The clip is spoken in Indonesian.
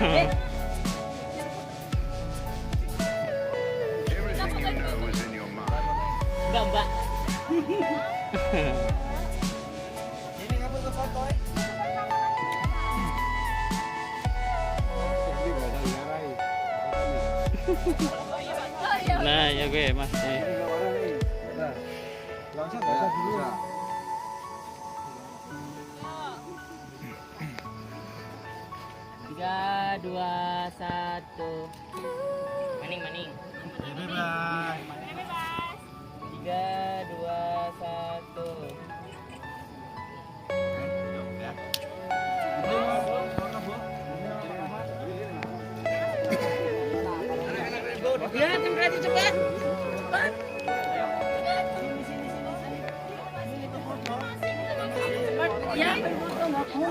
Enggak, Mbak. Ini kamu ke foto ya? Nah, ya gue Mas. Langsung bisa dulu. Tiga, dua, satu. Maning, maning. Bebas. Tiga, dua, satu.